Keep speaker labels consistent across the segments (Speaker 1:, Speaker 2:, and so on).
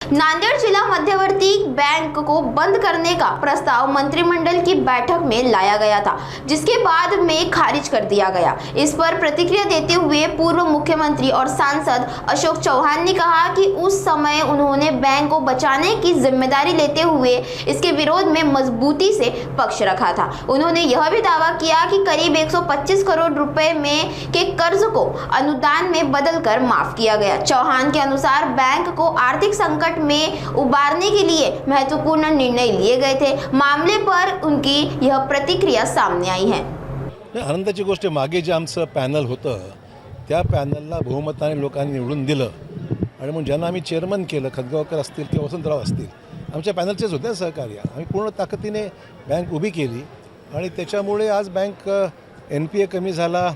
Speaker 1: नांदेड़ जिला मध्यवर्ती बैंक को बंद करने का प्रस्ताव मंत्रिमंडल की बैठक में लाया गया था, जिसके बाद में खारिज कर दिया गया। इस पर प्रतिक्रिया देते हुए पूर्व मुख्यमंत्री और सांसद अशोक चौहान ने कहा कि उस समय उन्होंने बैंक को बचाने की जिम्मेदारी लेते हुए इसके विरोध में मजबूती से पक्ष रखा था। उन्होंने यह भी दावा किया कि करीब 125 करोड़ रुपए में के कर्ज को अनुदान में बदलकर माफ किया गया। चौहान के अनुसार बैंक को आर्थिक संकट में उबारने के लिए महत्वपूर्ण निर्णय लिए गए थे। मामले पर उनकी यह प्रतिक्रिया सामने आई है।
Speaker 2: आनंदाची गोष्ट, मागे जे आमचं पॅनल होतं त्या पॅनलला बहुमताने लोकांनी निवडून दिलं आणि मग ज्यांना आम्ही चेअरमन केलं, खदगावकर असतील किंवा वसंतराव असतील, आमच्या पॅनलचेच होते सहकार्य। आम्ही पूर्ण ताकदीने बँक उभी केली आणि त्याच्यामुळे आज बँक NPA कमी झाला,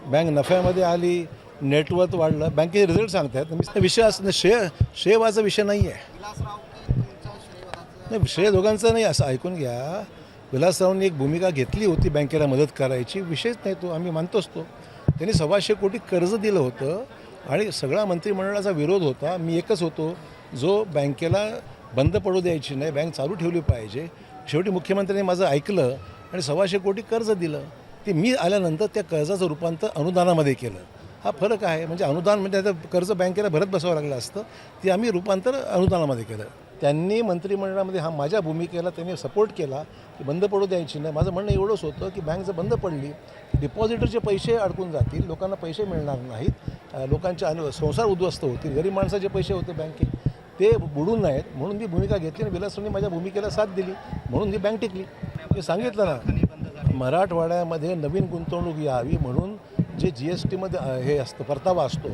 Speaker 2: बँक नफ्यामध्ये आली, नेटवर्थ वाढलं, बँकेचे रिझल्ट सांगतात। विषय असं श्रेयवाचा विषय नाही आहे, नाही श्रेय दोघांचं नाही, असं ऐकून घ्या। विलासरावांनी एक भूमिका घेतली होती बँकेला मदत करायची, विषयच नाही तो, आम्ही मानतोच तो। त्यांनी 125 कोटी कर्ज दिलं होतं आणि सगळा मंत्रिमंडळाचा विरोध होता। मी एकच होतो जो बँकेला बंद पडू द्यायची नाही, बँक चालू ठेवली पाहिजे। शेवटी मुख्यमंत्र्यांनी माझं ऐकलं आणि 125 कोटी कर्ज दिलं। ते मी आल्यानंतर त्या कर्जाचं रूपांतर अनुदानामध्ये केलं। हा फरक आहे, म्हणजे अनुदान म्हणजे आता कर्ज बँकेला भरत बसावं लागलं असतं, ते आम्ही रूपांतर अनुदानामध्ये केलं। त्यांनी मंत्रिमंडळामध्ये हा माझ्या भूमिकेला त्यांनी सपोर्ट केला की बंद पडू द्यायची नाही। माझं म्हणणं एवढंच होतं की बँक जर बंद पडली, डिपॉझिटरचे पैसे अडकून जातील, लोकांना पैसे मिळणार नाहीत, लोकांचे संसार उद्ध्वस्त होतील, गरीब माणसाचे पैसे होते बँकेत ते बुडून नाहीत, म्हणून मी भूमिका घेतली आणि विलासरावांनी माझ्या भूमिकेला साथ दिली, म्हणून ही बँक टिकली। मी सांगितलं ना, मराठवाड्यामध्ये नवीन गुंतवणूक यावी म्हणून जे GST मध्ये हे असतं परतावा असतो,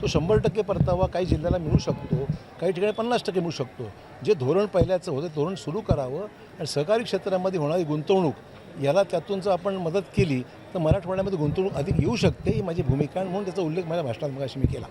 Speaker 2: तो 100% परतावा काही जिल्ह्याला मिळू शकतो, काही ठिकाणी 50% मिळू शकतो। जे धोरण पहिल्याचं होतं धोरण सुरू करावं आणि सहकारी क्षेत्रामध्ये होणारी गुंतवणूक याला त्यातून जर आपण मदत केली तर मराठवाड्यामध्ये गुंतवणूक अधिक येऊ शकते, ही माझी भूमिका, म्हणून त्याचा उल्लेख माझ्या भाषणात मगाशी मी केला।